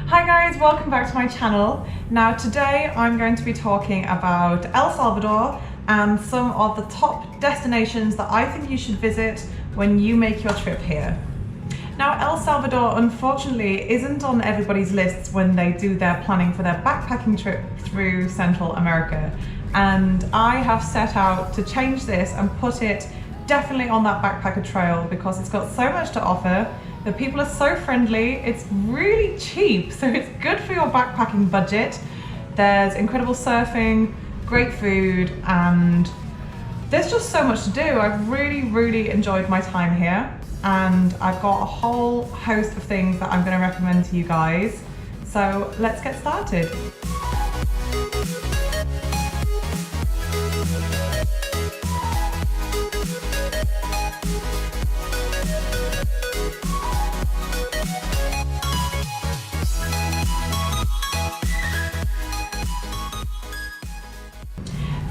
Hi guys, welcome back to my channel. Now today I'm going to be talking about El Salvador and some of the top destinations that I think you should visit when you make your trip here. Now El Salvador unfortunately isn't on everybody's lists when they do their planning for their backpacking trip through Central America, and I have set out to change this and put it definitely on that backpacker trail because it's got so much to offer. The people are so friendly, it's really cheap, so it's good for your backpacking budget. There's incredible surfing, great food, and there's just so much to do. I've really enjoyed my time here, and I've got a whole host of things that I'm going to recommend to you guys. So let's get started.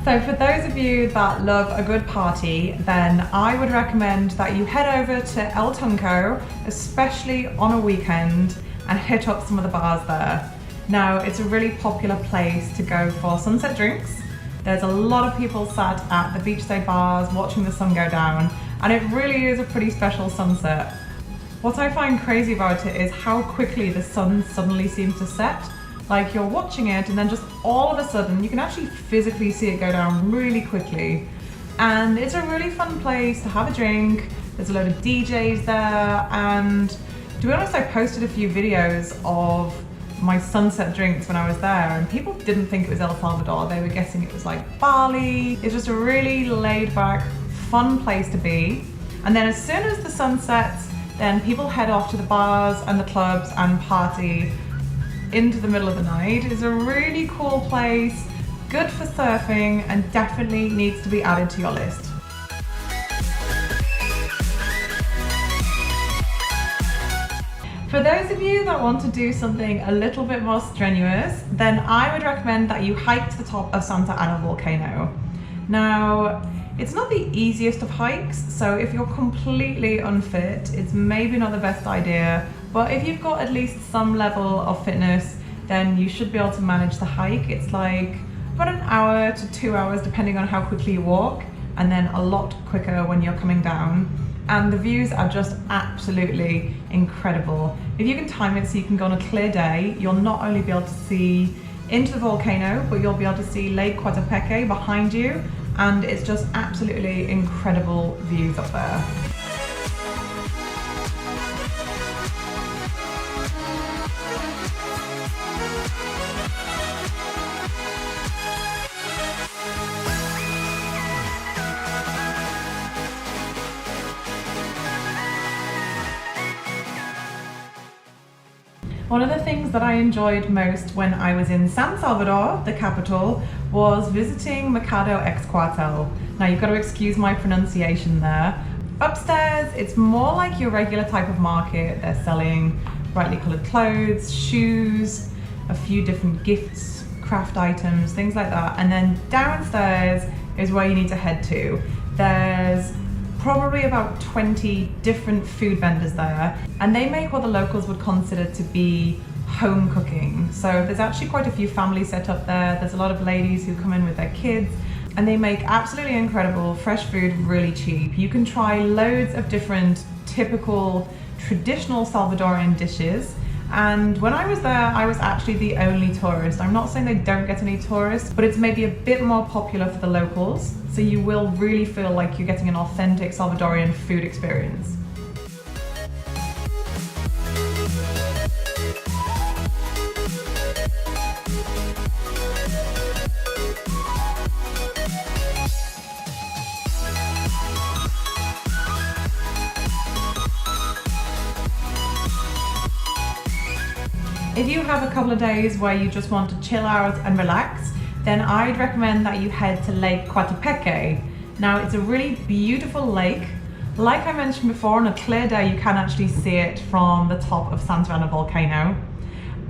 So for those of you that love a good party, then I would recommend that you head over to El Tunco, especially on a weekend, and hit up some of the bars there. Now, it's a really popular place to go for sunset drinks. There's a lot of people sat at the beachside bars watching the sun go down, and it really is a pretty special sunset. What I find crazy about it is how quickly the sun suddenly seems to set. Like you're watching it and then just all of a sudden you can actually physically see it go down really quickly. And it's a really fun place to have a drink. There's a load of DJs there, and to be honest, I posted a few videos of my sunset drinks when I was there, and people didn't think it was El Salvador. They were guessing it was like Bali. It's just a really laid back, fun place to be. And then as soon as the sun sets, then people head off to the bars and the clubs and party into the middle of the night. It's a really cool place, good for surfing, and definitely needs to be added to your list. For those of you that want to do something a little bit more strenuous, then I would recommend that you hike to the top of Santa Ana volcano. Now, it's not the easiest of hikes, so if you're completely unfit, it's maybe not the best idea. But if you've got at least some level of fitness, then you should be able to manage the hike. It's like about an hour to 2 hours depending on how quickly you walk, and then a lot quicker when you're coming down. And the views are just absolutely incredible. If you can time it so you can go on a clear day, you'll not only be able to see into the volcano, but you'll be able to see Lake Coatepeque behind you, and it's just absolutely incredible views up there. One of the things that I enjoyed most when I was in San Salvador, the capital, was visiting Mercado Ex Cuartel. Now you've got to excuse my pronunciation there. Upstairs, it's more like your regular type of market. They're selling brightly colored clothes, shoes, a few different gifts, craft items, things like that. And then downstairs is where you need to head to. There's probably about 20 different food vendors there, and they make what the locals would consider to be home cooking. So there's actually quite a few families set up there. There's a lot of ladies who come in with their kids, and they make absolutely incredible fresh food really cheap. You can try loads of different typical traditional Salvadorian dishes. And when I was there, I was actually the only tourist. I'm not saying they don't get any tourists, but it's maybe a bit more popular for the locals. So you will really feel like you're getting an authentic Salvadorian food experience. If you have a couple of days where you just want to chill out and relax, then I'd recommend that you head to Lake Coatepeque. Now, it's a really beautiful lake. Like I mentioned before, on a clear day you can actually see it from the top of Santa Ana volcano.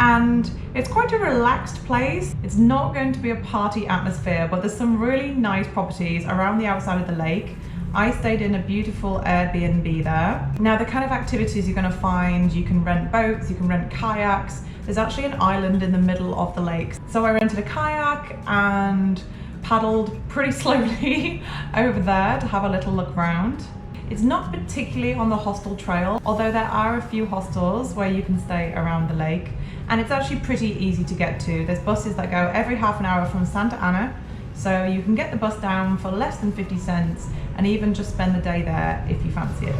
And it's quite a relaxed place. It's not going to be a party atmosphere, but there's some really nice properties around the outside of the lake. I stayed in a beautiful Airbnb there. Now, the kind of activities you're going to find, you can rent boats, you can rent kayaks. there's actually an island in the middle of the lake. So I rented a kayak and paddled pretty slowly over there to have a little look around. It's not particularly on the hostel trail, although there are a few hostels where you can stay around the lake, and it's actually pretty easy to get to. There's buses that go every half an hour from Santa Ana, so you can get the bus down for less than 50 cents and even just spend the day there if you fancy it.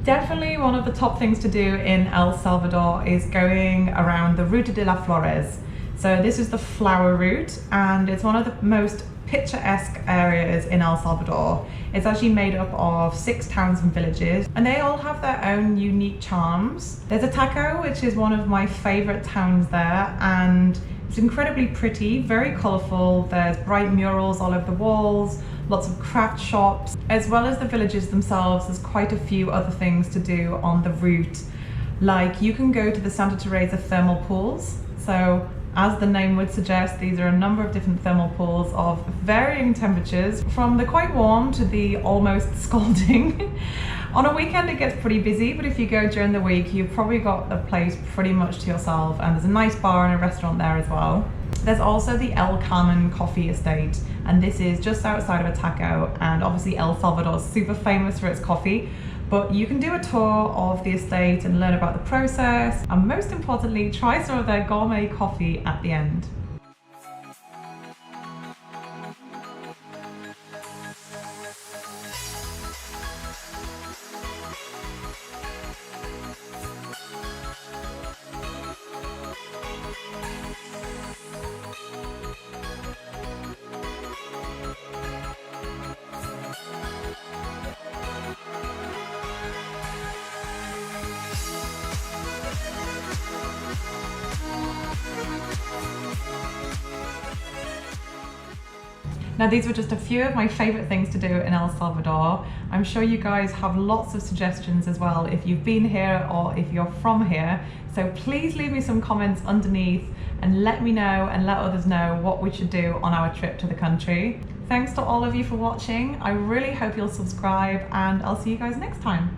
Definitely one of the top things to do in El Salvador is going around the Ruta de las Flores. So this is the flower route, and it's one of the most picturesque areas in El Salvador. It's actually made up of 6 towns and villages, and they all have their own unique charms. There's Ataco, which is one of my favorite towns there, and it's incredibly pretty, very colourful. There's bright murals all over the walls, lots of craft shops. As well as the villages themselves, there's quite a few other things to do on the route. Like, you can go to the Santa Teresa thermal pools. So as the name would suggest, these are a number of different thermal pools of varying temperatures, from the quite warm to the almost scalding. On a weekend it gets pretty busy, but if you go during the week, you've probably got the place pretty much to yourself, and there's a nice bar and a restaurant there as well. There's also the El Carmen coffee estate, and this is just outside of Ataco, and obviously El Salvador is super famous for its coffee, but you can do a tour of the estate and learn about the process, and most importantly, try some of their gourmet coffee at the end. Now, these were just a few of my favorite things to do in El Salvador. I'm sure you guys have lots of suggestions as well if you've been here or if you're from here. So please leave me some comments underneath and let me know and let others know what we should do on our trip to the country. Thanks to all of you for watching. I really hope you'll subscribe, and I'll see you guys next time.